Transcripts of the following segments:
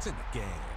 It's in the game.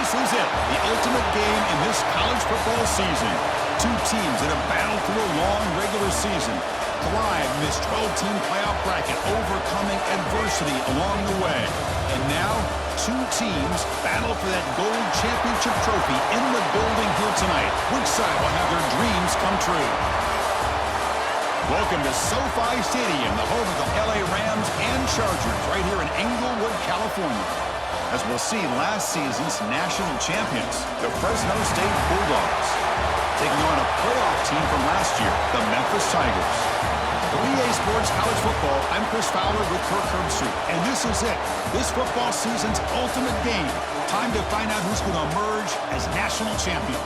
This is it, the ultimate game in this college football season. Two teams that have battled through a long regular season, thrived in this 12-team playoff bracket, overcoming adversity along the way. And now, two teams battle for that gold championship trophy in the building here tonight. Which side will have their dreams come true? Welcome to SoFi Stadium, the home of the LA Rams and Chargers, right here in Inglewood, California. As we'll see, last season's national champions, the Fresno State Bulldogs, taking on a playoff team from last year, the Memphis Tigers. For EA Sports College Football, I'm Chris Fowler with Kirk Herbstreit, and this is it. This football season's ultimate game. Time to find out who's going to emerge as national champion.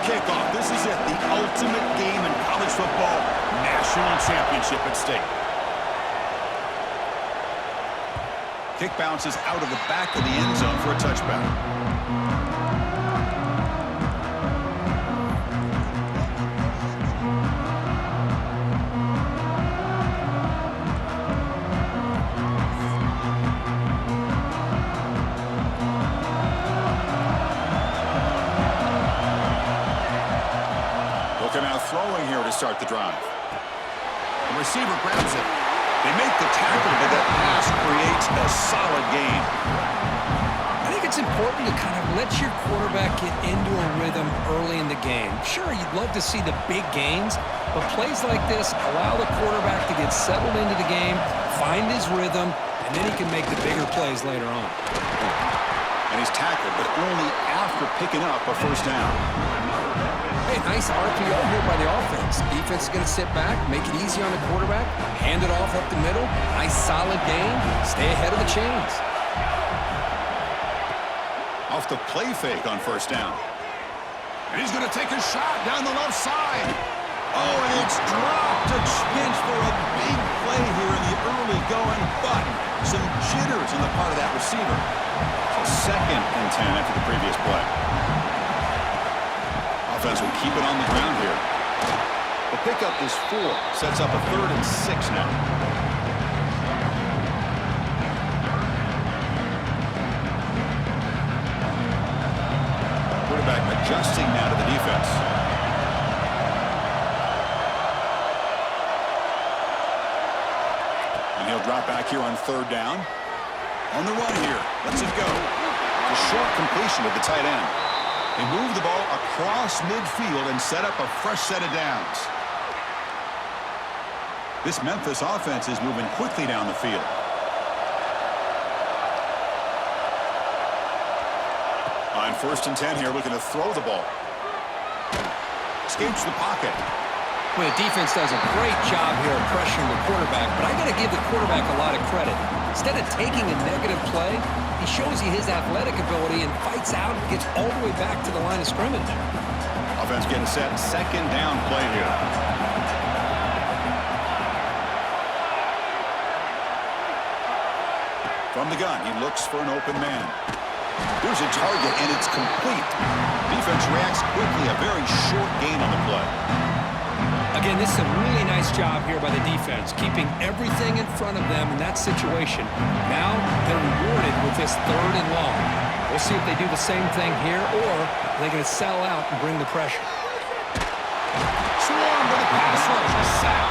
Kickoff. This is it, the ultimate game in college football, national championship at stake. Kick bounces out of the back of the end zone for a touchback. Throwing here to start the drive. The receiver grabs it. They make the tackle, but that pass creates a solid gain. I think it's important to kind of let your quarterback get into a rhythm early in the game. Sure, you'd love to see the big gains, but plays like this allow the quarterback to get settled into the game, find his rhythm, and then he can make the bigger plays later on. And he's tackled, but only after picking up a first down. Hey, nice RPO here by the offense. Defense is going to sit back, make it easy on the quarterback, hand it off up the middle. Nice solid gain. Stay ahead of the chains. Off the play fake on first down. And he's going to take a shot down the left side. Oh, and it's dropped a chance for a big play here in the early going, but some jitters on the part of that receiver. So 2nd and 10 after the previous play. Offense will keep it on the ground here. The pickup is 4. Sets up a 3rd and 6 now. Quarterback adjusting now to the defense. And he'll drop back here on 3rd down. On the run here. Lets it go. A short completion with the tight end. They move the ball across midfield and set up a fresh set of downs. This Memphis offense is moving quickly down the field. On 1st and 10 here, looking to throw the ball. Escapes the pocket. Well, the defense does a great job here of pressuring the quarterback, but I got to give the quarterback a lot of credit. Instead of taking a negative play, he shows you his athletic ability and fights out and gets all the way back to the line of scrimmage. Offense getting set. 2nd down play here. From the gun, he looks for an open man. There's a target, and it's complete. Defense reacts quickly. A very short gain on the play. Again, this is a really nice job here by the defense, keeping everything in front of them in that situation. Now they're rewarded with this 3rd and long. We'll see if they do the same thing here, or they're going to sell out and bring the pressure. Swarm with a pass rush. A sack.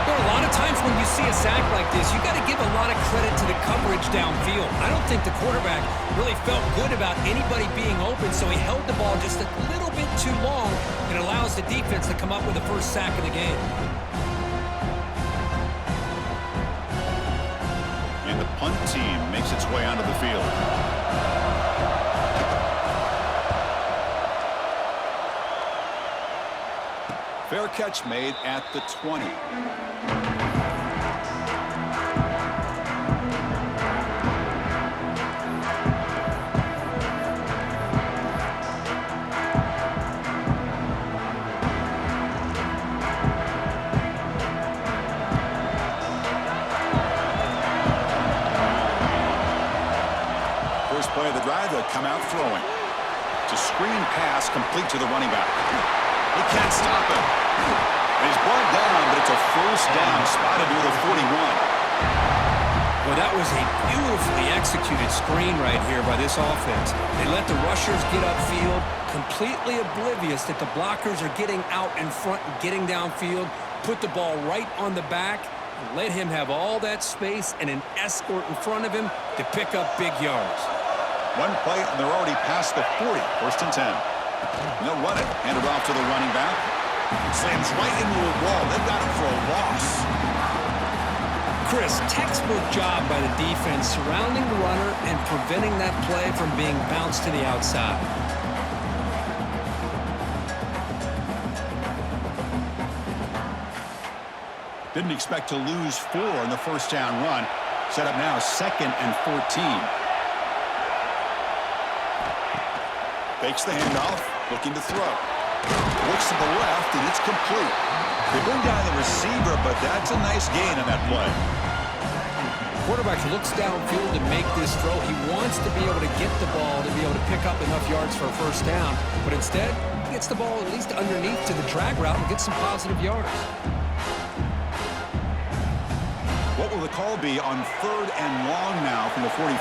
There are a lot of times when you see a sack like this, you got to give a lot of credit to the coverage downfield. I don't think the quarterback really felt good about anybody being open, so he held the ball just a little bit too long and allows the defense to come up with the first sack of the game. And the punt team makes its way onto the field. Fair catch made at the 20. First play of the drive, they'll come out throwing. It's a screen pass complete to the running back. He can't stop him. And he's brought down, but it's a first down, spotted near the 41. Well, that was a beautifully executed screen right here by this offense. They let the rushers get upfield, completely oblivious that the blockers are getting out in front and getting downfield, put the ball right on the back, and let him have all that space and an escort in front of him to pick up big yards. One play, and they're already past the 40, first and 10. And they'll run it, hand it off to the running back. Slams right into a wall. They've got him for a loss. Chris, textbook job by the defense surrounding the runner and preventing that play from being bounced to the outside. Didn't expect to lose 4 in the first down run. Set up now 2nd and 14. Fakes the handoff, looking to throw. Looks to the left, and it's complete. They bring down the receiver, but that's a nice gain on that play. Quarterback looks downfield to make this throw. He wants to be able to get the ball to be able to pick up enough yards for a first down, but instead, he gets the ball at least underneath to the drag route and gets some positive yards. What will the call be on 3rd and long now from the 44?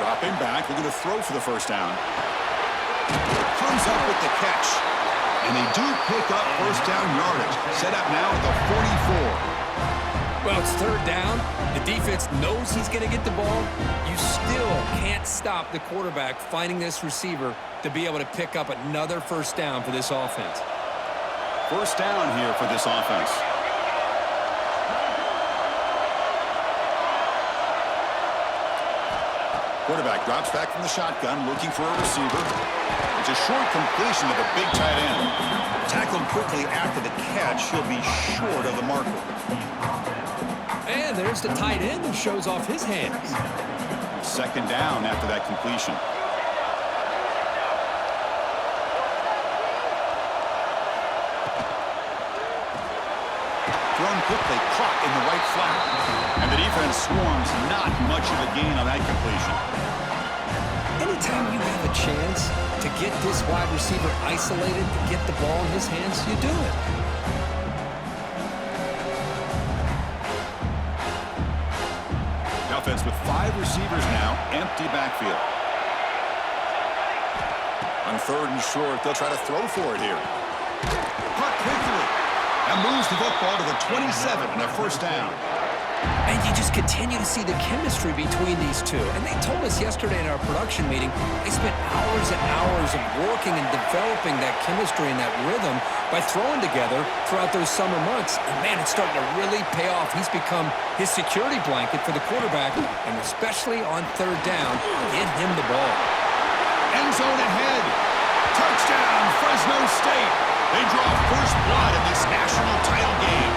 Dropping back, looking to throw for the first down. Comes up with the catch. And they do pick up first down yardage. Set up now at the 44. Well, it's 3rd down. The defense knows he's going to get the ball. You still can't stop the quarterback finding this receiver to be able to pick up another first down for this offense. First down here for this offense. Quarterback drops back from the shotgun, looking for a receiver. It's a short completion to the big tight end. Tackled quickly after the catch. He'll be short of the marker. And there's the tight end who shows off his hands. 2nd down after that completion. Thrown quickly, caught in the right flat. And the defense swarms, not much of a gain on that completion. Anytime you have a chance to get this wide receiver isolated, to get the ball in his hands, you do it. The offense with 5 receivers now, empty backfield. On 3rd and short, they'll try to throw for it here. Caught quickly. And moves the football to the 27 and a first down. And you just continue to see the chemistry between these two. And they told us yesterday in our production meeting, they spent hours and hours of working and developing that chemistry and that rhythm by throwing together throughout those summer months. And, man, it's starting to really pay off. He's become his security blanket for the quarterback, and especially on 3rd down, get him the ball. End zone ahead. Touchdown, Fresno State. They draw first blood in this national title game.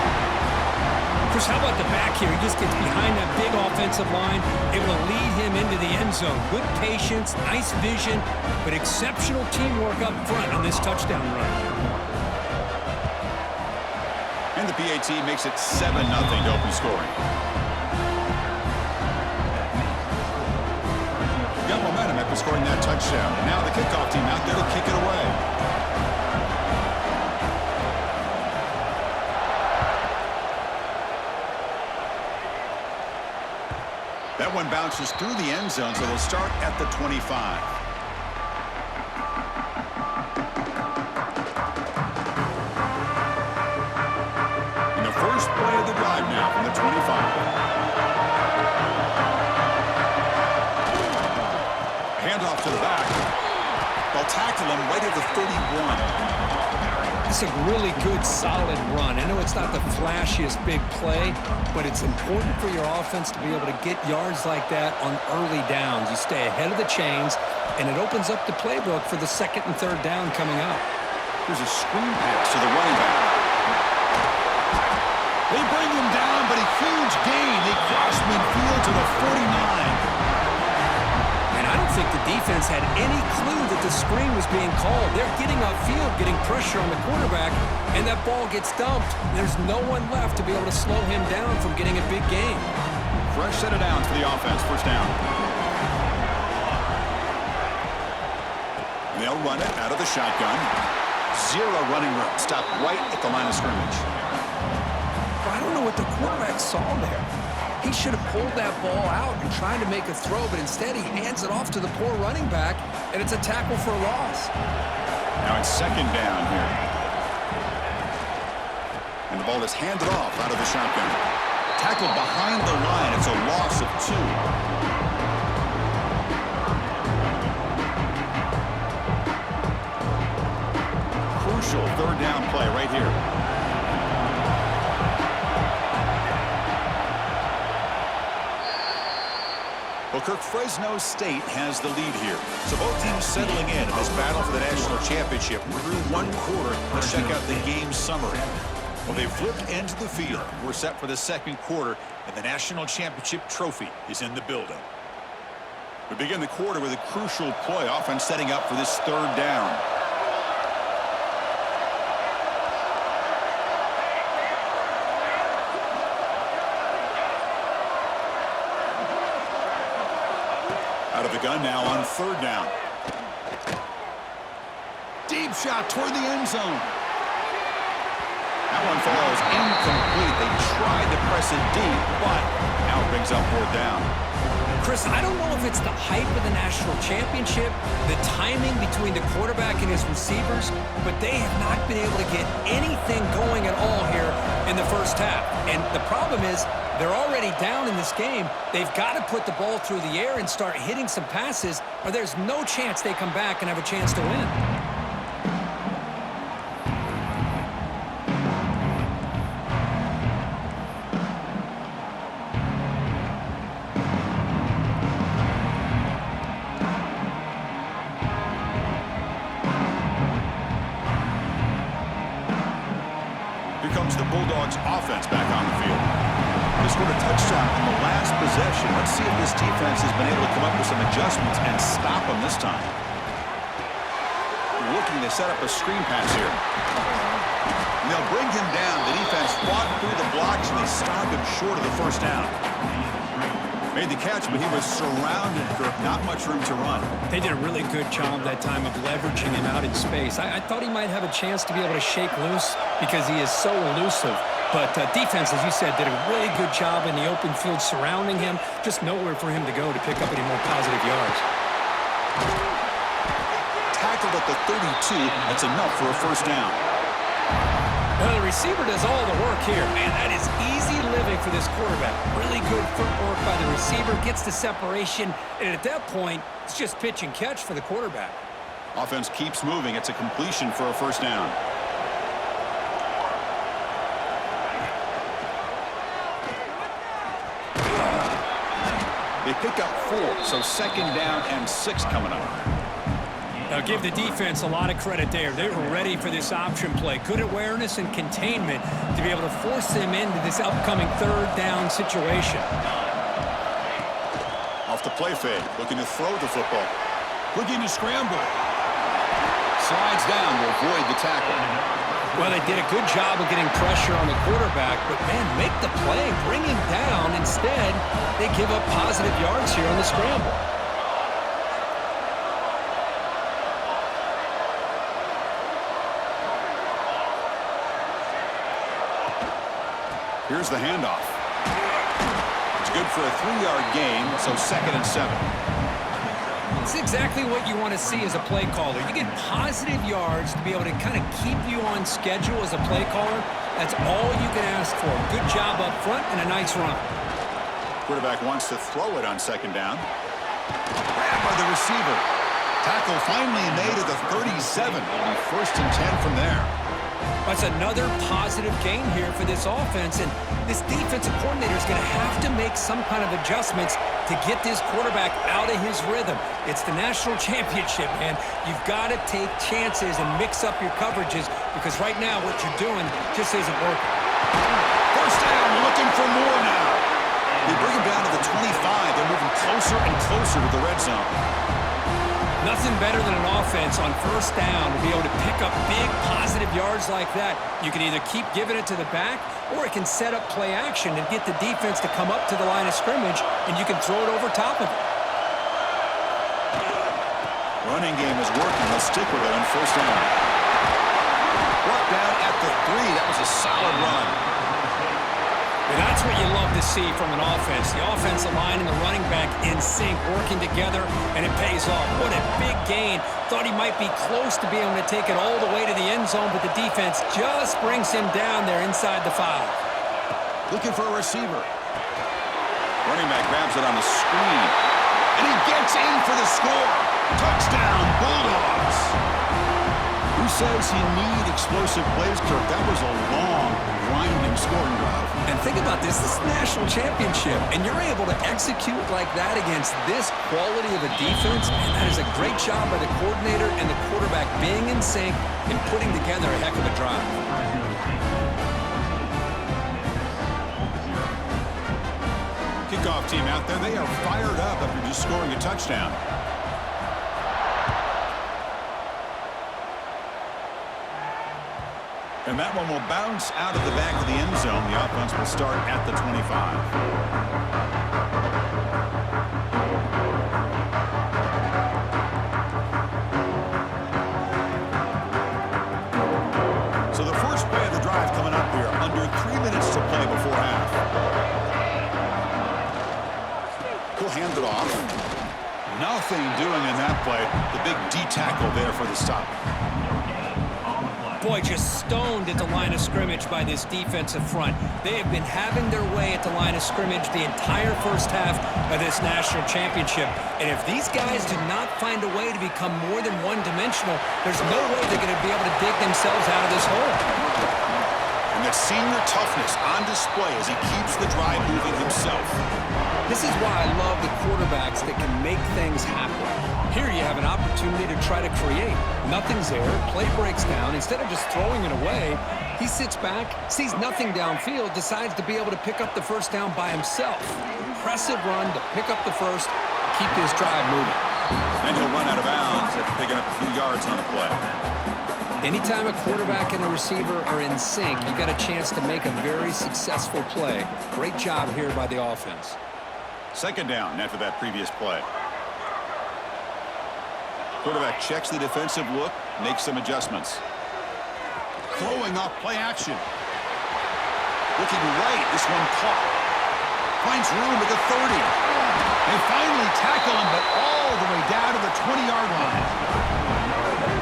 Chris, how about the back here? He just gets behind that big offensive line, able to lead him into the end zone. Good patience, nice vision, but exceptional teamwork up front on this touchdown run. And the PAT makes it 7-0 to open scoring. Got momentum after scoring that touchdown. Now the kickoff team out there to kick it away. That one bounces through the end zone, so they'll start at the 25. In the first play of the drive now from the 25. Handoff to the back. They'll tackle him right at the 31. It's a really good, solid run. I know it's not the flashiest big play, but it's important for your offense to be able to get yards like that on early downs. You stay ahead of the chains, and it opens up the playbook for the 2nd and 3rd down coming up. There's a screen pass to the running back. They bring him down, but a huge gain. They cross midfield to the 49. I don't think the defense had any clue that the screen was being called. They're getting upfield, getting pressure on the quarterback, and that ball gets dumped. There's no one left to be able to slow him down from getting a big gain. Fresh set of downs for the offense. First down. They'll run it out of the shotgun. Zero running room. Stop right at the line of scrimmage. I don't know what the quarterback saw there. He should have pulled that ball out and tried to make a throw, but instead he hands it off to the poor running back, and it's a tackle for a loss. Now it's second down here. And the ball is handed off out of the shotgun. Tackled behind the line. It's a loss of 2. Crucial third down play right here. Well, Kirk, Fresno State has the lead here. So both teams settling in this battle for the national championship. Through one quarter, let's check out the game summary. Well, they flipped into the field. We're set for the second quarter, and the national championship trophy is in the building. We begin the quarter with a crucial play, offense setting up for this third down. Out of the gun now on third down. Deep shot toward the end zone. That one falls incomplete. They tried to press it deep, but now it brings up fourth down. Chris, I don't know if it's the hype of the national championship, the timing between the quarterback and his receivers, but they have not been able to get anything going at all here in the first half. And the problem is, they're already down in this game. They've got to put the ball through the air and start hitting some passes, or there's no chance they come back and have a chance to win. Here comes the Bulldogs offense back on the field. They scored a touchdown on the last possession. Let's see if this defense has been able to come up with some adjustments and stop them this time. Looking to set up a screen pass here. And they'll bring him down. The defense fought through the blocks, and they stopped him short of the first down. Made the catch, but he was surrounded for not much room to run. They did a really good job that time of leveraging him out in space. I thought he might have a chance to be able to shake loose because he is so elusive. But defense, as you said, did a really good job in the open field surrounding him. Just nowhere for him to go to pick up any more positive yards. Tackled at the 32. That's enough for a first down. Well, the receiver does all the work here. Man, that is easy living for this quarterback. Really good footwork by the receiver, gets the separation, and at that point, it's just pitch and catch for the quarterback. Offense keeps moving. It's a completion for a first down. They pick up 4, so second down and 6 coming up. Now give the defense a lot of credit there. They were ready for this option play. Good awareness and containment to be able to force them into this upcoming third down situation. Off the play fake, looking to throw the football. Looking to scramble. Slides down to avoid the tackle. Well, they did a good job of getting pressure on the quarterback, but, man, make the play, bring him down. Instead, they give up positive yards here on the scramble. Here's the handoff. It's good for a 3-yard gain, so second and 7. It's exactly what you want to see as a play caller. You get positive yards to be able to kind of keep you on schedule as a play caller. That's all you can ask for. Good job up front and a nice run. Quarterback wants to throw it on second down. Grabbed by the receiver. Tackle finally made at the 37. It'll be first and 10 from there. That's another positive gain here for this offense, and this defensive coordinator is going to have to make some kind of adjustments to get this quarterback out of his rhythm. It's the national championship, man. You've got to take chances and mix up your coverages because right now what you're doing just isn't working. First down, looking for more now. They bring him down to the 25. They're moving closer and closer to the red zone. Nothing better than an offense on first down to be able to pick up big positive yards like that. You can either keep giving it to the back or it can set up play action and get the defense to come up to the line of scrimmage and you can throw it over top of it. Running game is working. They'll stick with it on first down. Brought down at the 3. That was a solid run. And that's what you love to see from an offense. The offensive line and the running back in sync, working together, and it pays off. What a big gain. Thought he might be close to being able to take it all the way to the end zone, but the defense just brings him down there inside the 5. Looking for a receiver. Running back grabs it on the screen. And he gets in for the score. Touchdown, Bulldogs. Who says you need explosive plays, Kirk? That was a long, grinding scoring drive. And think about this. This is a national championship, and you're able to execute like that against this quality of a defense, and that is a great job by the coordinator and the quarterback being in sync and putting together a heck of a drive. Kickoff team out there, they are fired up after just scoring a touchdown. And that one will bounce out of the back of the end zone. The offense will start at the 25. So the first play of the drive coming up here. Under 3 minutes to play before half. He'll hand it off. Nothing doing in that play. The big D tackle there for the stop. Boy, just stoned at the line of scrimmage by this defensive front. They have been having their way at the line of scrimmage the entire first half of this national championship. And if these guys do not find a way to become more than one-dimensional, there's no way they're going to be able to dig themselves out of this hole. And the senior toughness on display as he keeps the drive moving himself. This is why I love the quarterbacks that can make things happen. Here you have an opportunity to try to create. Nothing's there. Play breaks down. Instead of just throwing it away, he sits back, sees nothing downfield, decides to be able to pick up the first down by himself. Impressive run to pick up the first, keep his drive moving. And he'll run out of bounds after picking up a few yards on the play. Anytime a quarterback and a receiver are in sync, you got a chance to make a very successful play. Great job here by the offense. Second down after that previous play. Quarterback checks the defensive look, makes some adjustments. Throwing off play action. Looking right, this one caught. Finds room at the 30. They finally tackle him, but all the way down to the 20-yard line.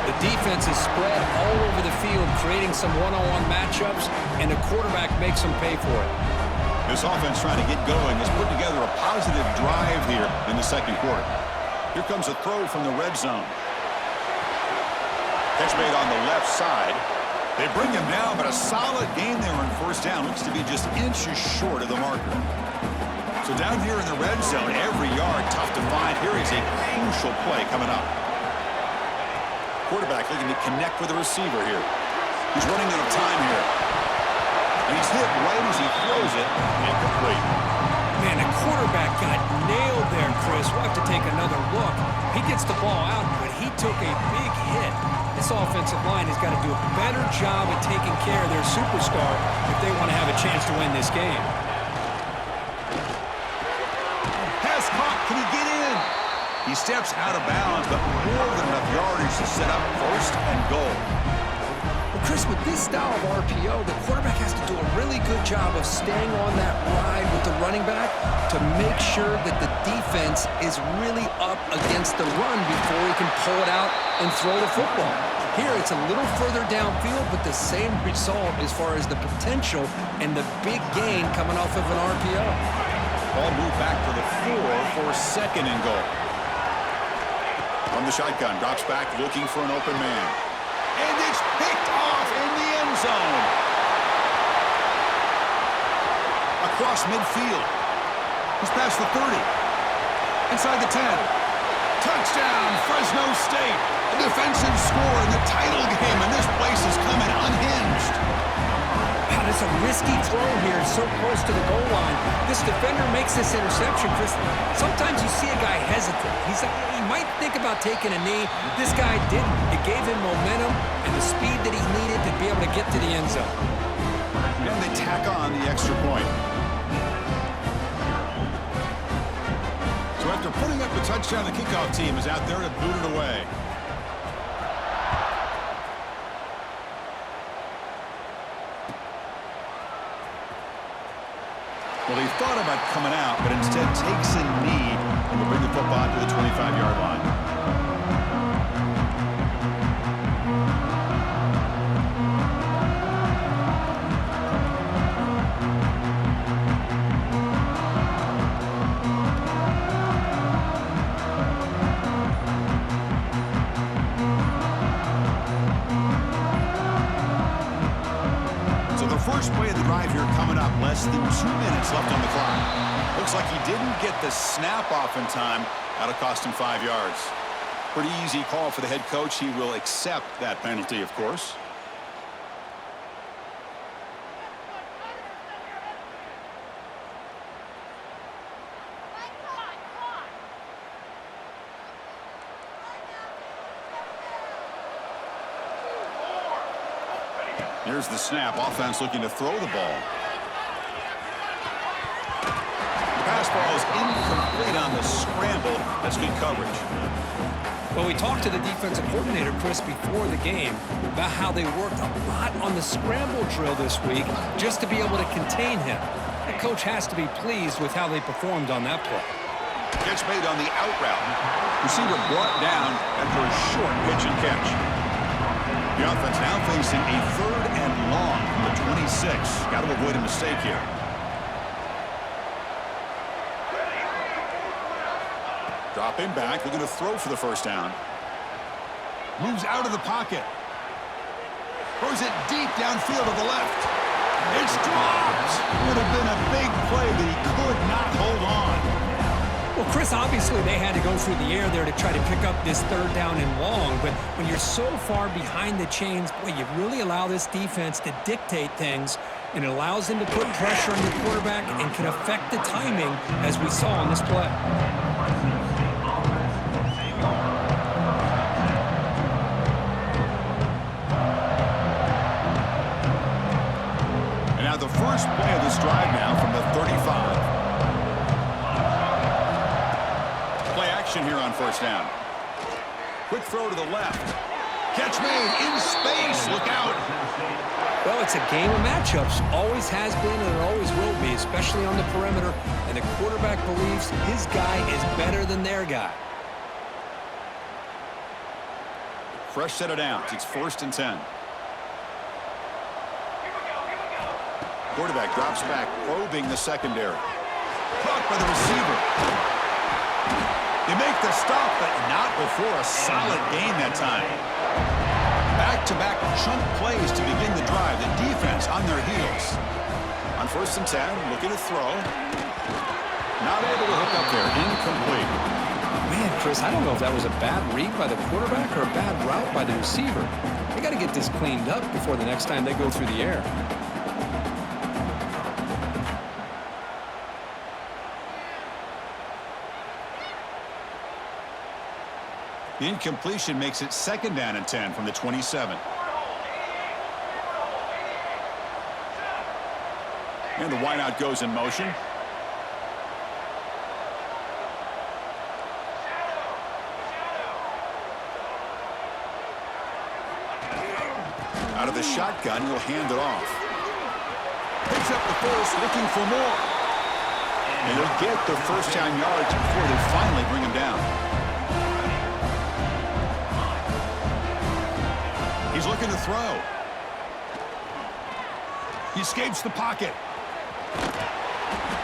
The defense is spread all over the field, creating some one-on-one matchups, and the quarterback makes them pay for it. This offense trying to get going has put together a positive drive here in the second quarter. Here comes a throw from the red zone. Catch made on the left side. They bring him down, but a solid gain there on first down. Looks to be just inches short of the marker. So down here in the red zone, every yard tough to find. Here is a crucial play coming up. Quarterback looking to connect with the receiver here. He's running out of time here. And he's hit right as he throws it. Incomplete. Man, the quarterback got nailed there, Chris. We'll have to take another look. He gets the ball out, but he took a big hit. This offensive line has got to do a better job at taking care of their superstar if they want to have a chance to win this game. Pass caught. Can he get in? He steps out of bounds, but more than enough yardage to set up first and goal. Well, Chris, with this style of RPO, the quarterback has to do a really good job of staying on that ride with the running back to make sure that the defense is really up against the run before he can pull it out and throw the football. Here, it's a little further downfield, but the same result as far as the potential and the big gain coming off of an RPO. Ball moved back to the 4 for second and goal. From the shotgun, drops back looking for an open man. And it's picked off in the end zone. Across midfield. He's past the 30. Inside the 10. Touchdown, Fresno State. A defensive score in the title game, and this place is coming unhinged. Wow, that's a risky throw here, so close to the goal line. This defender makes this interception, Chris. Sometimes you see a guy hesitant. He might think about taking a knee. This guy didn't. It gave him momentum and the speed that he needed to be able to get to the end zone. And they tack on the extra point. So at After putting up a touchdown, the kickoff team is out there to boot it away. Well, he thought about coming out, but instead takes a knee and will bring the football to the 25-yard line. First play of the drive here coming up. Less than 2 minutes left on the clock. Looks like he didn't get the snap off in time. That'll cost him 5 yards. Pretty easy call for the head coach. He will accept that penalty, of course. Here's the snap. Offense looking to throw the ball. The pass ball is incomplete on the scramble. That's good coverage. Well, we talked to the defensive coordinator, Chris, before the game about how they worked a lot on the scramble drill this week just to be able to contain him. The coach has to be pleased with how they performed on that play. Catch made on the out route. Receiver brought down after a short pitch and catch. The offense now facing a 3rd and long from the 26. Got to avoid a mistake here. Dropping back. They're going to throw for the first down. Moves out of the pocket. Throws it deep downfield to the left. It's dropped. Would have been a big play, but he could not hold on. Well, Chris, obviously they had to go through the air there to try to pick up this 3rd down and long, but when you're so far behind the chains, boy, you really allow this defense to dictate things, and it allows them to put pressure on your quarterback and can affect the timing, as we saw on this play. And now the first play of this drive now from the 35. Here on first down. Quick throw to the left. Catch made in space. Look out. Well, it's a game of matchups. Always has been and it always will be, especially on the perimeter. And the quarterback believes his guy is better than their guy. Fresh set of downs. It's 1st and 10. Quarterback drops back, probing the secondary. Caught by the receiver. They make the stop, but not before a solid gain that time. Back-to-back chunk plays to begin the drive. The defense on their heels. On 1st and 10, looking to throw. Not able to hook up there. Incomplete. Man, Chris, I don't know if that was a bad read by the quarterback or a bad route by the receiver. They got to get this cleaned up before the next time they go through the air. The incompletion makes it 2nd down and 10 from the 27. And the wideout goes in motion. Out of the shotgun, he'll hand it off. Picks up the first, looking for more. And he'll get the first-down yards before they finally bring him down. He's looking to throw. He escapes the pocket.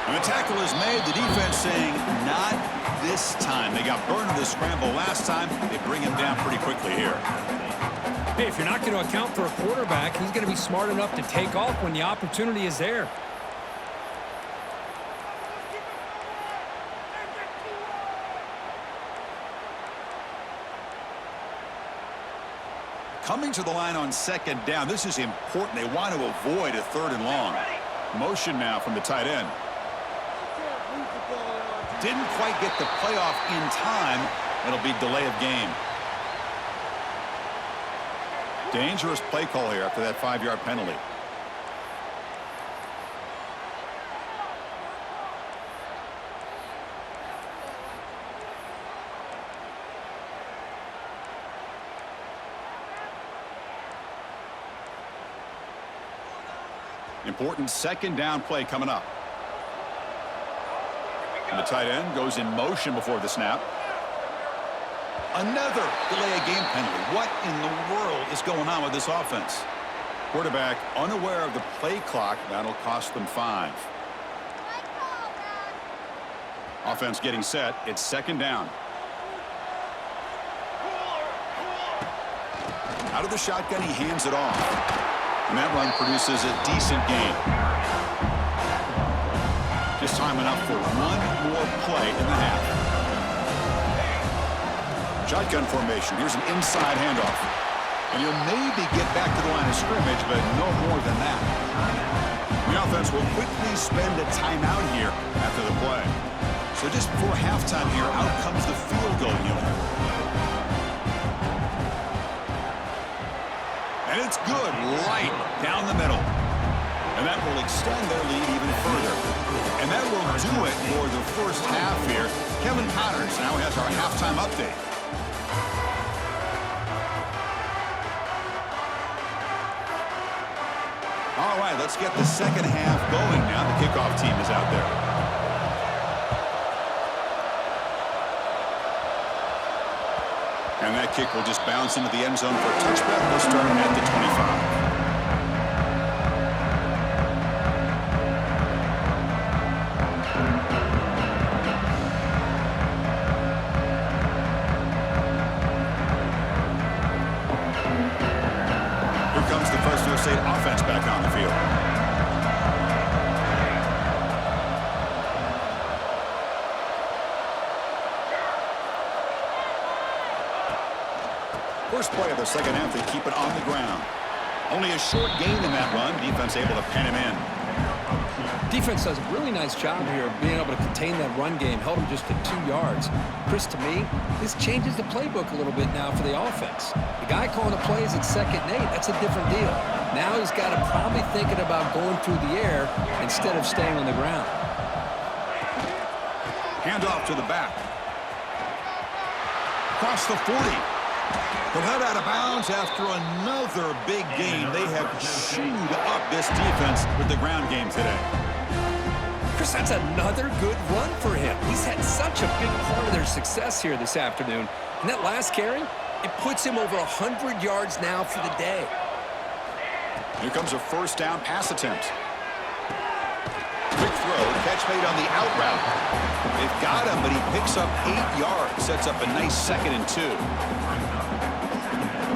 And the tackle is made. The defense saying, not this time. They got burned in the scramble last time. They bring him down pretty quickly here. Hey, if you're not going to account for a quarterback, he's going to be smart enough to take off when the opportunity is there. Coming to the line on 2nd down. This is important. They want to avoid a 3rd and long. Motion now from the tight end. Didn't quite get the playoff in time. It'll be delay of game. Dangerous play call here after that 5-yard penalty. Important second down play coming up. And the tight end goes in motion before the snap. Another delay of game penalty. What in the world is going on with this offense? Quarterback unaware of the play clock. That'll cost them 5. Offense getting set. It's second down. Out of the shotgun, he hands it off. And that run produces a decent gain. Just time enough for one more play in the half. Shotgun formation. Here's an inside handoff. And he'll maybe get back to the line of scrimmage, but no more than that. The offense will quickly spend a timeout here after the play. So just before halftime here, out comes the field goal unit. And it's good, right down the middle. And that will extend their lead even further. And that will do it for the first half here. Kevin Connors now has our halftime update. All right, let's get the second half going now. The kickoff team is out there. And that kick will just bounce into the end zone for a touchback. We'll start at the 25. State offense back on the field. First play of the second half, they keep it on the ground. Only a short gain in that run. Defense able to pen him in. Defense does a really nice job here of being able to contain that run game, held him just to 2 yards. Chris, to me, this changes the playbook a little bit now for the offense. The guy calling the plays at 2nd and 8, that's a different deal. Now he's got to probably thinking about going through the air instead of staying on the ground. Hand off to the back. Across the 40. But head out of bounds after another big game. They have chewed up this defense with the ground game today. Chris, that's another good run for him. He's had such a big part of their success here this afternoon. And that last carry, it puts him over 100 yards now for the day. Here comes a first down pass attempt. Quick throw, catch made on the out route. They've got him, but he picks up 8 yards. Sets up a nice 2nd and 2.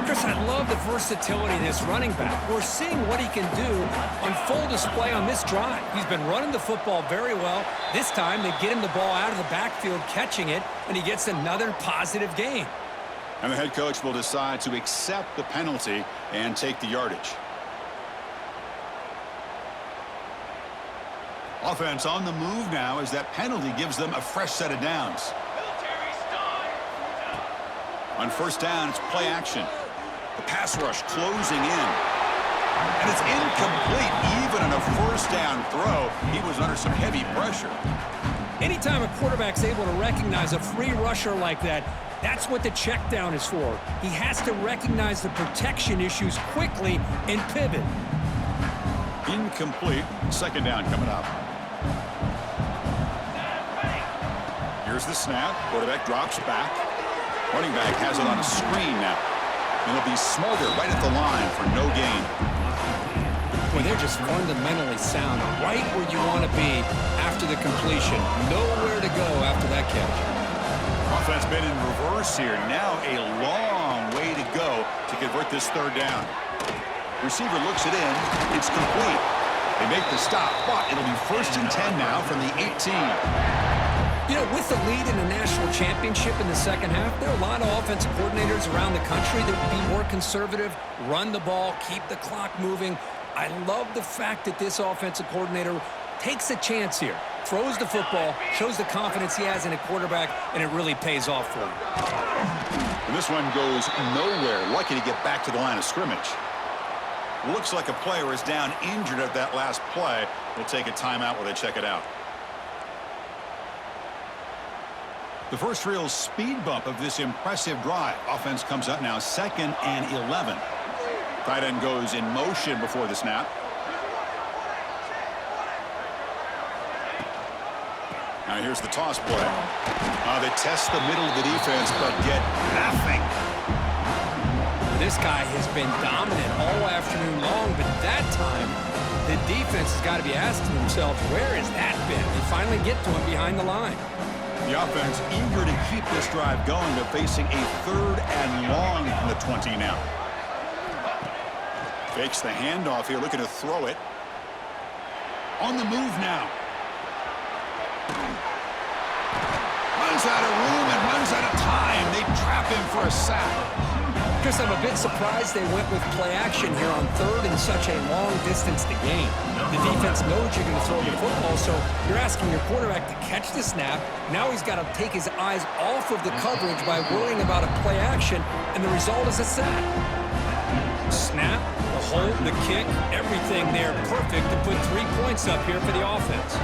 Chris, I love the versatility of this running back. We're seeing what he can do on full display on this drive. He's been running the football very well. This time, they get him the ball out of the backfield, catching it, and he gets another positive gain. And the head coach will decide to accept the penalty and take the yardage. Offense on the move now as that penalty gives them a fresh set of downs. On first down, it's play action. The pass rush closing in. And it's incomplete. Even on a first down throw, he was under some heavy pressure. Anytime a quarterback's able to recognize a free rusher like that, that's what the check down is for. He has to recognize the protection issues quickly and pivot. Incomplete. Second down coming up. Here's the snap. Quarterback drops back. Running back has it on a screen now. And it'll be smarter right at the line for no gain. Well, they're just fundamentally sound, right where you want to be after the completion. Nowhere to go after that catch. Offense been in reverse here. Now a long way to go to convert this third down. Receiver looks it in. It's complete. They make the stop, but it'll be 1st and 10 now from the 18. You know, with the lead in the national championship in the second half, there are a lot of offensive coordinators around the country that would be more conservative, run the ball, keep the clock moving. I love the fact that this offensive coordinator takes a chance here, throws the football, shows the confidence he has in a quarterback, and it really pays off for him. And this one goes nowhere. Lucky to get back to the line of scrimmage. Looks like a player is down injured at that last play. We'll take a timeout while they check it out. The first real speed bump of this impressive drive. Offense comes up now 2nd and 11. Tight end goes in motion before the snap. Here's the toss play. They test the middle of the defense, but get nothing. This guy has been dominant all afternoon long, but that time, the defense has got to be asking themselves, where has that been? They finally get to him behind the line. The offense eager to keep this drive going, but facing a 3rd and long from the 20 now. Fakes the handoff here, looking to throw it. On the move now. Runs out of room and runs out of time. They trap him for a sack. Chris, I'm a bit surprised they went with play action here on 3rd and such a long distance to gain. The defense knows you're going to throw the football, so you're asking your quarterback to catch the snap. Now he's got to take his eyes off of the coverage by worrying about a play action, and the result is a sack. Snap, the hold, the kick, everything there perfect to put 3 points up here for the offense.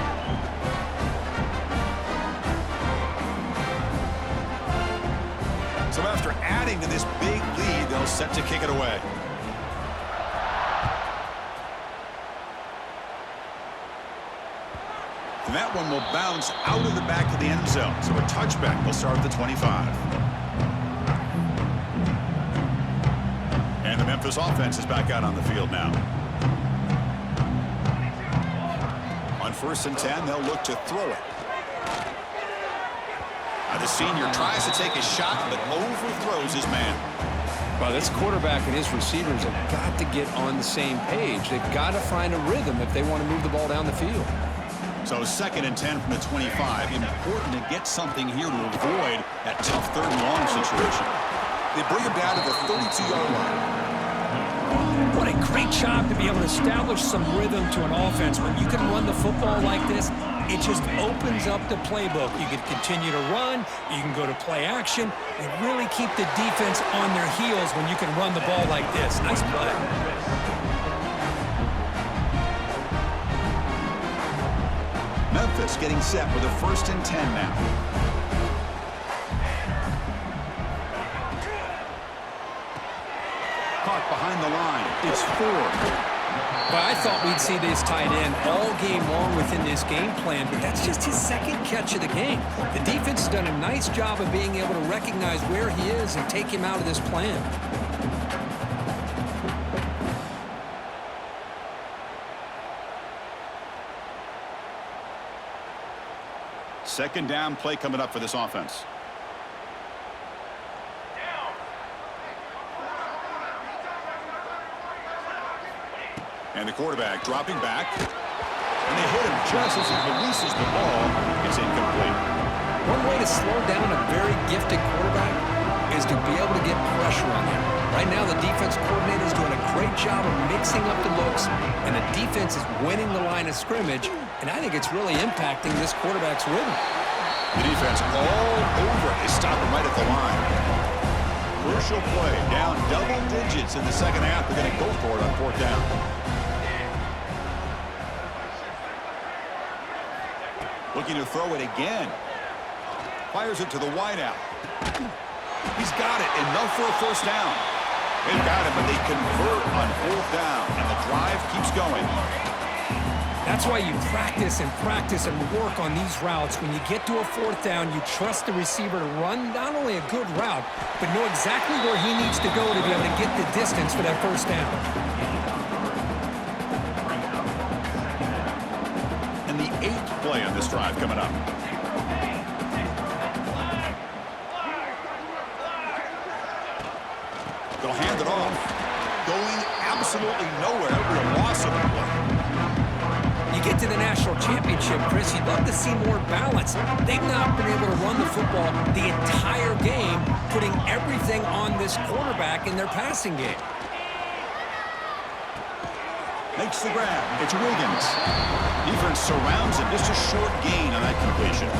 So after adding to this big lead, they'll set to kick it away. And that one will bounce out of the back of the end zone. So a touchback will start at the 25. And the Memphis offense is back out on the field now. On 1st and 10, they'll look to throw it. The senior tries to take a shot, but overthrows his man. Well, this quarterback and his receivers have got to get on the same page. They've got to find a rhythm if they want to move the ball down the field. So 2nd and 10 from the 25. Important to get something here to avoid that tough 3rd and long situation. They bring him down to the 32-yard line. What a great job to be able to establish some rhythm to an offense. When you can run the football like this, it just opens up the playbook. You can continue to run. You can go to play action. And really keep the defense on their heels when you can run the ball like this. Nice play. Memphis getting set with a 1st and 10 now. Caught behind the line. It's 4. But I thought we'd see this tight end all game long within this game plan, but that's just his 2nd catch of the game. The defense has done a nice job of being able to recognize where he is and take him out of this plan. Second down play coming up for this offense. And the quarterback dropping back. And they hit him just as he releases the ball. It's incomplete. One way to slow down a very gifted quarterback is to be able to get pressure on him. Right now, the defense coordinator is doing a great job of mixing up the looks, and the defense is winning the line of scrimmage, and I think it's really impacting this quarterback's rhythm. The defense all over it. They stop him right at the line. Crucial play. Down double digits in the 2nd half. They're going to go for it on 4th down. Looking to throw it again. Fires it to the wideout. He's got it. Enough for a 1st down. They've got him, but they convert on 4th down. And the drive keeps going. That's why you practice and work on these routes. When you get to a 4th down, you trust the receiver to run not only a good route, but know exactly where he needs to go to be able to get the distance for that 1st down. And the 8th play on this drive coming up. They'll hand it off. Going absolutely nowhere. Real loss of the play. You get to the national championship, Chris, you'd love to see more balance. They've not been able to run the football the entire game, putting everything on this quarterback in their passing game. Makes the grab. It's Wiggins. Defense surrounds him. Just a short gain on that completion.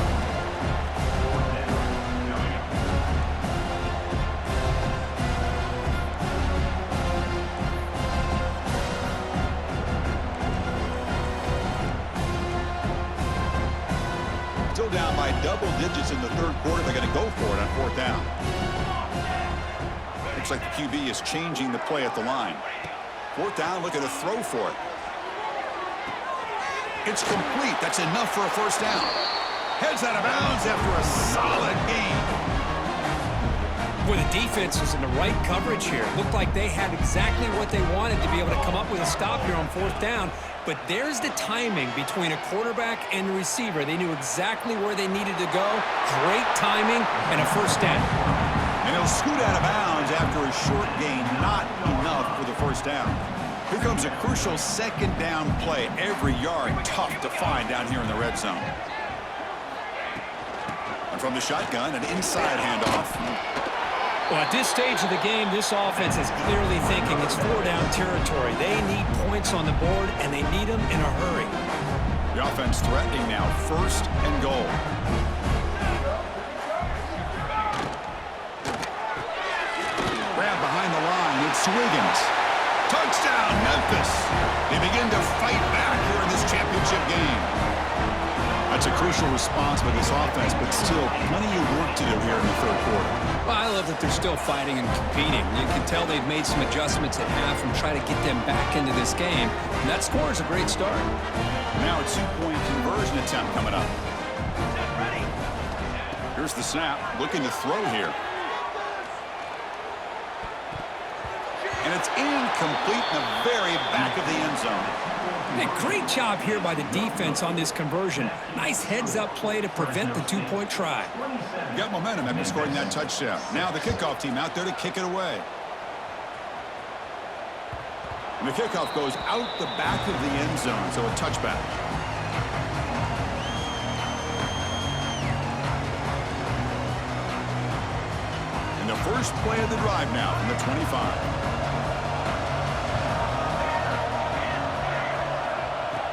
Still down by double digits in the 3rd quarter. They're going to go for it on 4th down. Looks like the QB is changing the play at the line. 4th down, looking to throw for it. It's complete. That's enough for a 1st down. Heads out of bounds after a solid gain. Boy, the defense was in the right coverage here. Looked like they had exactly what they wanted to be able to come up with a stop here on fourth down. But there's the timing between a quarterback and the receiver. They knew exactly where they needed to go. Great timing and a first down. And he'll scoot out of bounds after a short gain. Not enough for the first down. Here comes a crucial second down play. Every yard tough to find down here in the red zone. And from the shotgun, an inside handoff. Well, at this stage of the game, this offense is clearly thinking it's four-down territory. They need points on the board, and they need them in a hurry. The offense threatening now, first and goal. Grab behind the line, it's Wiggins. Touchdown, Memphis. They begin to fight back here in this championship game. That's a crucial response by this offense, but still plenty of work to do here in the third quarter. Well, I love that they're still fighting and competing. You can tell they've made some adjustments at half and try to get them back into this game. And that score is a great start. Now a two-point conversion attempt coming up. Here's the snap, looking to throw here. And it's incomplete in the very back of the end zone. Hey, great job here by the defense on this conversion. Nice heads-up play to prevent the two-point try. Got momentum after scoring that touchdown. Now the kickoff team out there to kick it away. And the kickoff goes out the back of the end zone, so a touchback. And the first play of the drive now from the 25.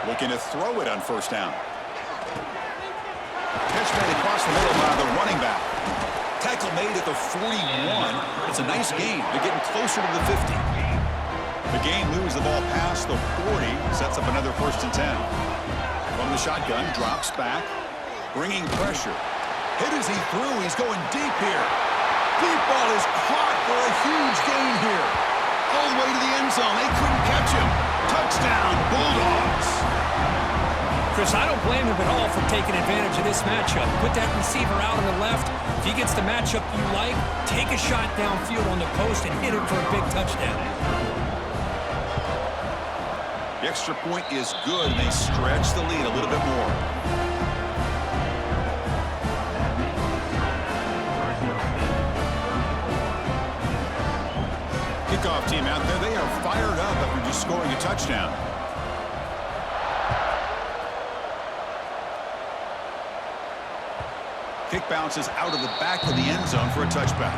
Looking to throw it on first down. Catch made across the middle by the running back. Tackle made at the 41. It's a nice gain. They're getting closer to the 50. The game moves the ball past the 40. Sets up another first and 10. From the shotgun, drops back. Bringing pressure. Hit as he threw. He's going deep here. Deep ball is caught for a huge gain here. All the way to the end zone. They couldn't catch him. Touchdown, Bulldogs. Chris, I don't blame him at all for taking advantage of this matchup. Put that receiver out on the left. If he gets the matchup you like, take a shot downfield on the post and hit him for a big touchdown. The extra point is good, and they stretch the lead a little bit more. Kickoff team out there, they are fired up after just scoring a touchdown. Kick bounces out of the back of the end zone for a touchback.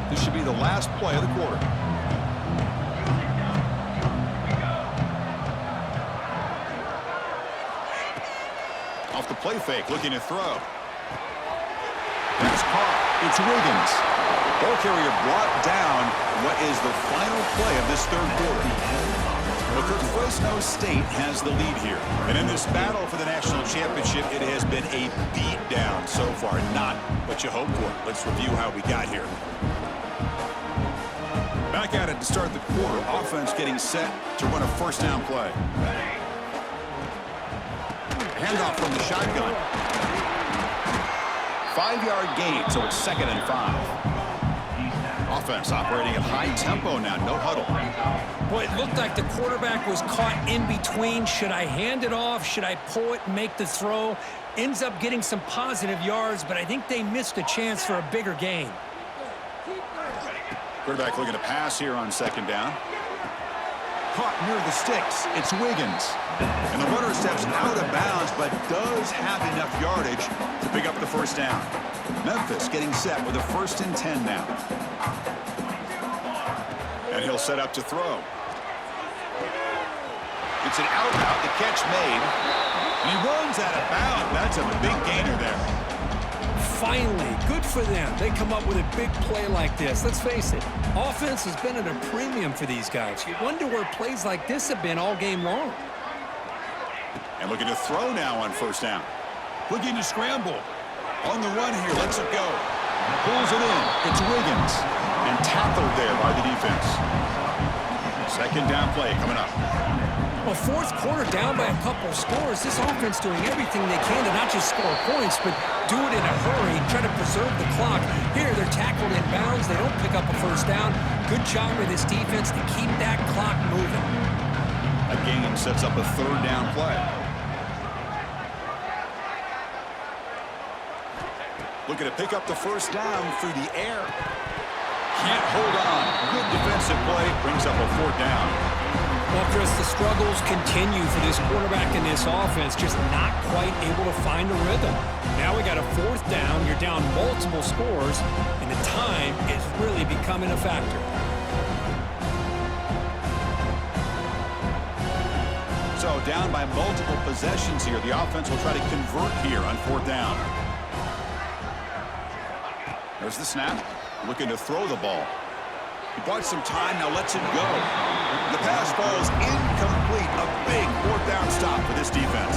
This should be the last play of the quarter. Off the play fake, looking to throw. Pass caught. It's Wiggins. Ball carrier brought down what is the final play of this third quarter. Well, Fresno State has the lead here. And in this battle for the national championship, it has been a beatdown so far. Not what you hoped for. Let's review how we got here. Back at it to start the quarter. Offense getting set to run a first down play. Handoff from the shotgun. 5-yard gain, so it's 2nd and 5. Offense operating at high tempo now, no huddle. Boy, it looked like the quarterback was caught in between. Should I hand it off? Should I pull it and make the throw? Ends up getting some positive yards, but I think they missed a chance for a bigger gain. Quarterback looking to pass here on second down. Caught near the sticks. It's Wiggins. And the runner steps out of bounds, but does have enough yardage to pick up the first down. Memphis getting set with a 1st and 10 now. And he'll set up to throw. It's an out route, the catch made. And he runs out of bounds. That's a big gainer there. Finally, good for them. They come up with a big play like this. Let's face it, offense has been at a premium for these guys. You wonder where plays like this have been all game long. And looking to throw now on first down. Looking to scramble. On the run here, lets it go. Pulls it in. It's Wiggins. And tackled there by the defense. Second down play coming up. Well, fourth quarter down by a couple scores. This offense doing everything they can to not just score points, but do it in a hurry, try to preserve the clock. Here, they're tackled in bounds. They don't pick up a first down. Good job by this defense to keep that clock moving. A gain sets up a third down play. Looking to pick up the first down through the air. Can't hold on. Good defensive play brings up a fourth down. Well, Chris, the struggles continue for this quarterback in this offense, just not quite able to find a rhythm. Now we got a fourth down. You're down multiple scores, and the time is really becoming a factor. So down by multiple possessions here. The offense will try to convert here on fourth down. There's the snap. Looking to throw the ball. He bought some time, now lets it go. The pass ball is incomplete. A big fourth down stop for this defense.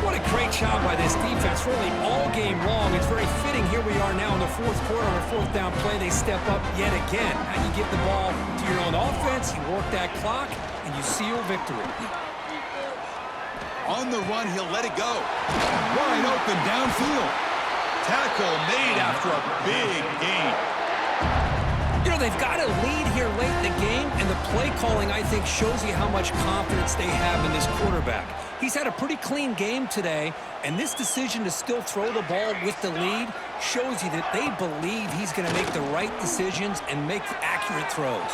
What a great job by this defense, really all game long. It's very fitting. Here we are now in the fourth quarter of a fourth down play. They step up yet again. Now you give the ball to your own offense, you work that clock, and you seal victory. On the run, he'll let it go. Wide open downfield. Tackle made after a big gain. You know, they've got a lead here late in the game, and the play calling, I think, shows you how much confidence they have in this quarterback. He's had a pretty clean game today, and this decision to still throw the ball with the lead shows you that they believe he's going to make the right decisions and make accurate throws.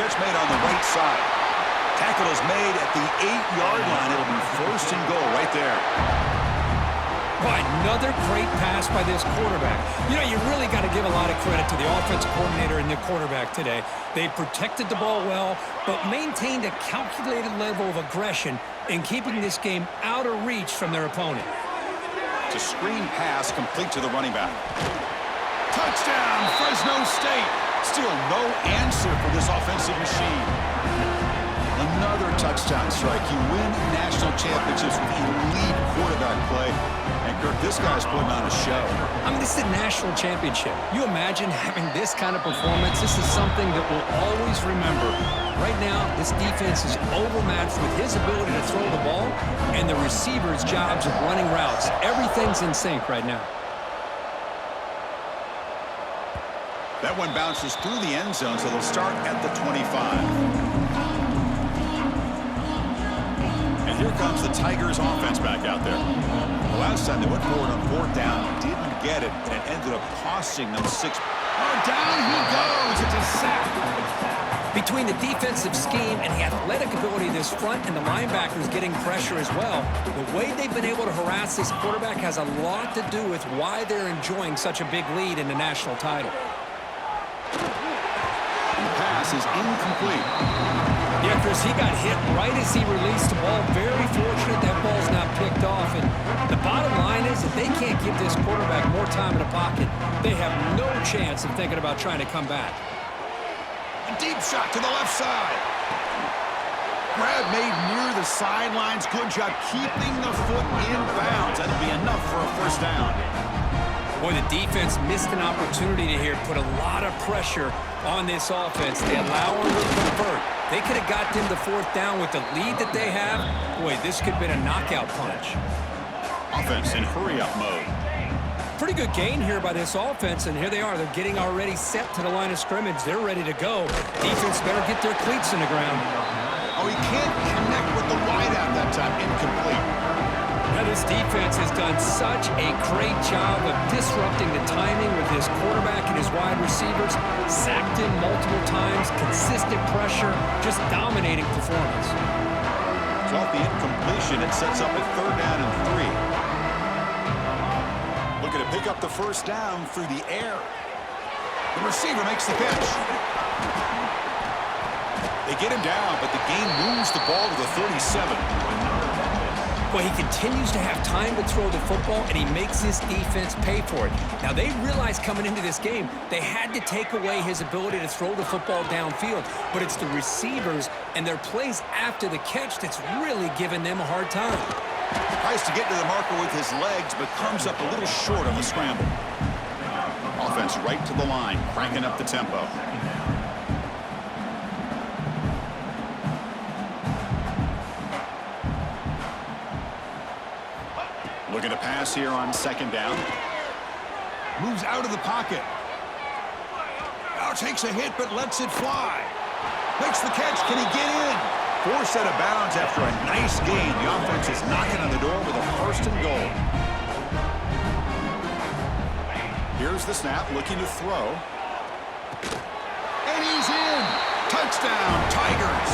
Catch made on the right side. Tackle is made at the 8-yard line. It'll be first and goal right there. Right, another great pass by this quarterback. You know, you really got to give a lot of credit to the offensive coordinator and the quarterback today. They protected the ball well, but maintained a calculated level of aggression in keeping this game out of reach from their opponent. It's a screen pass complete to the running back. Touchdown, Fresno State. Still no answer for this offensive machine. Another touchdown strike. You win national championships with elite quarterback play. And, Kirk, this guy's putting on a show. I mean, this is a national championship. You imagine having this kind of performance? This is something that we'll always remember. Right now, this defense is overmatched with his ability to throw the ball and the receivers' jobs of running routes. Everything's in sync right now. That one bounces through the end zone, so they'll start at the 25. Here comes the Tigers offense back out there. The last time they went forward on fourth down, didn't get it, and it ended up costing them 6. Oh, down he goes. It's a sack. Between the defensive scheme and the athletic ability of this front and the linebackers getting pressure as well, the way they've been able to harass this quarterback has a lot to do with why they're enjoying such a big lead in the national title. The pass is incomplete. Yeah, Chris, he got hit right as he released the ball. Very fortunate that ball's not picked off. And the bottom line is that they can't give this quarterback more time in the pocket. They have no chance of thinking about trying to come back. A deep shot to the left side. Grab made near the sidelines. Good job keeping the foot in bounds. That'll be enough for a first down. Boy, the defense missed an opportunity to here, put a lot of pressure on this offense. They allow them to convert. They could have got them the fourth down with the lead that they have. Boy, this could have been a knockout punch. Offense in hurry-up mode. Pretty good gain here by this offense, and here they are. They're getting already set to the line of scrimmage. They're ready to go. Defense better get their cleats in the ground. Oh, he can't connect with the wideout that time. Incomplete. Now, this defense has done such a great job of disrupting the timing with his quarterback and his wide receivers. Sacked him multiple times, consistent pressure, just dominating performance. So off the incompletion, it sets up a third down and 3. Looking to pick up the first down through the air. The receiver makes the catch. They get him down, but the game moves the ball to the 37. Well, he continues to have time to throw the football, and he makes his defense pay for it. Now, they realized coming into this game, they had to take away his ability to throw the football downfield. But it's the receivers and their plays after the catch that's really giving them a hard time. Tries to get to the marker with his legs, but comes up a little short on the scramble. Offense right to the line, cranking up the tempo. Looking to pass here on second down. Moves out of the pocket. Now takes a hit but lets it fly. Makes the catch. Can he get in? Forced out of bounds after a nice gain. The offense is knocking on the door with a first and goal. Here's the snap, looking to throw. And he's in. Touchdown, Tigers.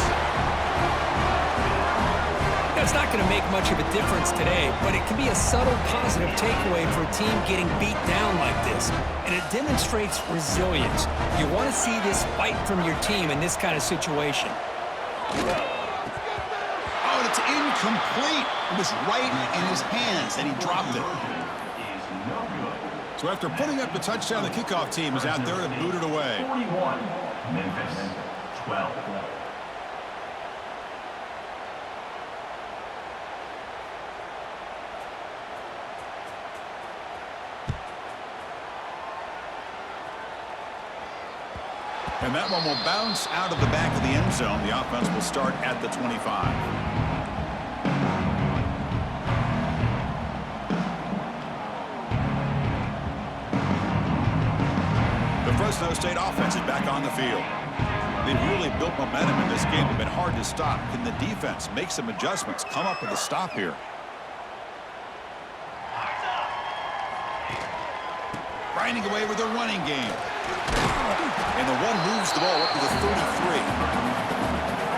It's not going to make much of a difference today, but it can be a subtle positive takeaway for a team getting beat down like this. And it demonstrates resilience. You want to see this fight from your team in this kind of situation. Oh, and it's incomplete. It was right in his hands, and he dropped it. So after putting up the touchdown, the kickoff team is out there to boot it away. 41, Memphis, 12. And that one will bounce out of the back of the end zone. The offense will start at the 25. The Fresno State offense is back on the field. They've really built momentum in this game. It's been hard to stop. Can the defense make some adjustments, come up with a stop here? Grinding away with a running game. And the one moves the ball up to the 33.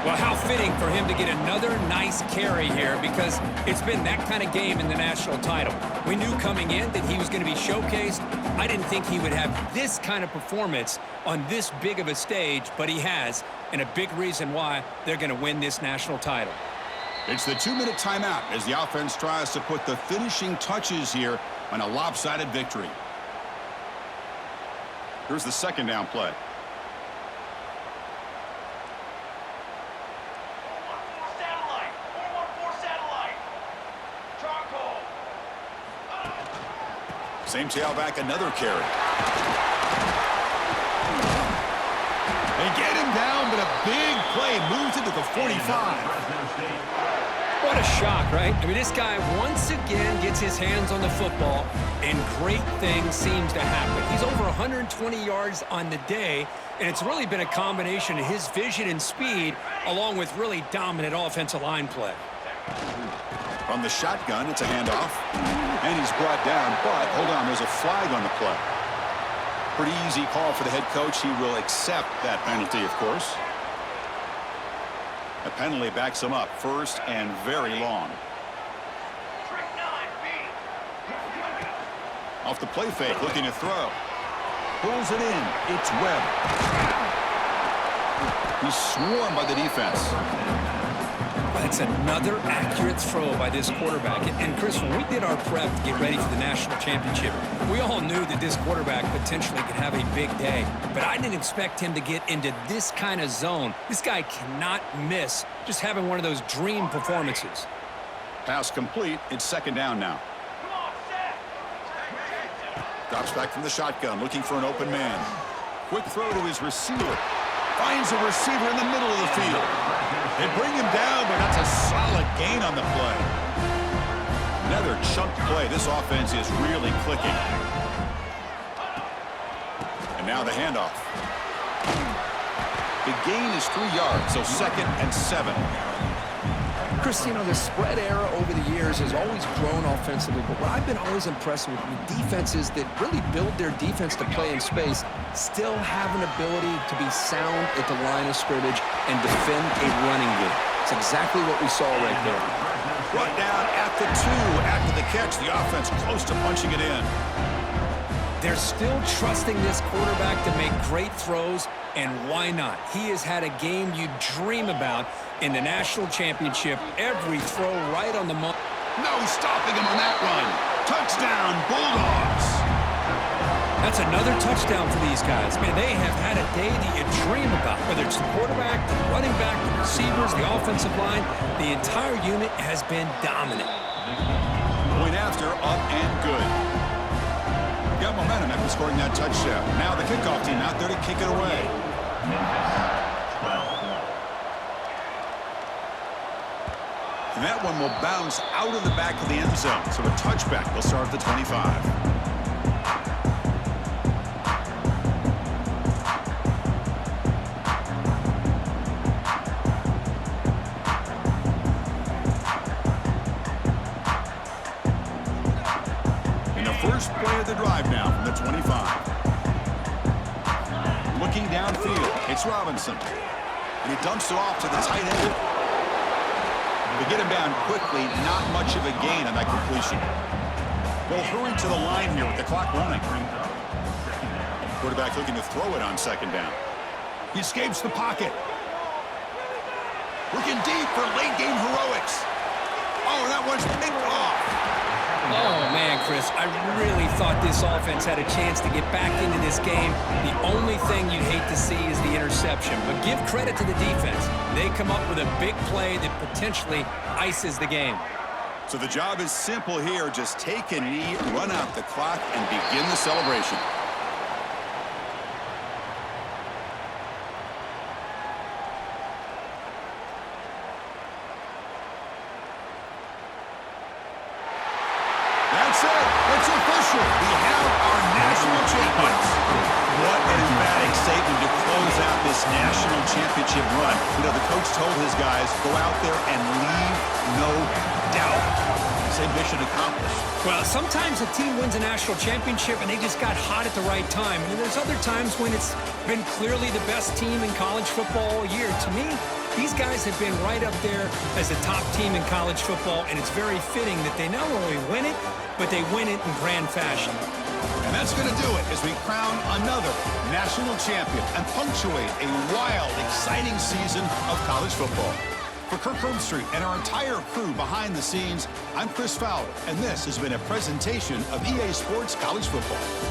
Well, how fitting for him to get another nice carry here, because it's been that kind of game in the national title. We knew coming in that he was going to be showcased. I didn't think he would have this kind of performance on this big of a stage, but he has, and a big reason why they're going to win this national title. It's the 2-minute timeout as the offense tries to put the finishing touches here on a lopsided victory. Here's the second down play. Same tailback, another carry. They get him down, but a big play moves into the 45. What a shock, right? I mean, this guy once again gets his hands on the football, and great things seems to happen. He's over 120 yards on the day, and it's really been a combination of his vision and speed, along with really dominant offensive line play. From the shotgun, it's a handoff, and he's brought down, but hold on, there's a flag on the play. Pretty easy call for the head coach. He will accept that penalty, of course. The penalty backs him up, first and very long. Off the play fake, looking to throw. Pulls it in. It's Webb. He's swarmed by the defense. That's another accurate throw by this quarterback. And Chris, when we did our prep to get ready for the national championship, we all knew that this quarterback potentially could have a big day. But I didn't expect him to get into this kind of zone. This guy cannot miss just having one of those dream performances. Pass complete. It's second down now. Drops back from the shotgun, looking for an open man. Quick throw to his receiver. Finds a receiver in the middle of the field. They bring him down, but that's a solid gain on the play. Another chunk play. This offense is really clicking. And now the handoff. The gain is 3 yards, so 2nd and 7. Chris, you know, the spread era over the years has always grown offensively, but what I've been always impressed with defenses that really build their defense to play in space still have an ability to be sound at the line of scrimmage and defend a running game. It's exactly what we saw right there. Brought down at the 2 after the catch. The offense close to punching it in. They're still trusting this quarterback to make great throws, and why not? He has had a game you dream about in the national championship. Every throw right on the money. No stopping him on that run. Touchdown, Bulldogs. That's another touchdown for these guys. Man, they have had a day that you dream about. Whether it's the quarterback, the running back, the receivers, the offensive line, the entire unit has been dominant. Point after, up and good. Got momentum after scoring that touchdown. Now the kickoff team out there to kick it away. And that one will bounce out of the back of the end zone. So a touchback will start at the 25. First play of the drive now from the 25. Looking downfield, it's Robinson. And he dumps it off to the tight end. They get him down quickly, not much of a gain on that completion. They'll hurry to the line here with the clock running. Quarterback looking to throw it on second down. He escapes the pocket. Looking deep for late game heroics. Oh, that one's picked off. Oh, man, Chris, I really thought this offense had a chance to get back into this game. The only thing you'd hate to see is the interception. But give credit to the defense. They come up with a big play that potentially ices the game. So the job is simple here. Just take a knee, run out the clock, and begin the celebration. That's it. It's official. We have our national champions. What an emphatic statement to close out this national championship run. You know, the coach told his guys, go out there and leave no doubt. Say mission accomplished. Well, sometimes a team wins a national championship and they just got hot at the right time. And there's other times when it's been clearly the best team in college football all year. To me, these guys have been right up there as the top team in college football, and it's very fitting that they not only win it, but they win it in grand fashion. And that's going to do it as we crown another national champion and punctuate a wild, exciting season of college football. For Kirk Herbstreit and our entire crew behind the scenes, I'm Chris Fowler, and this has been a presentation of EA Sports College Football.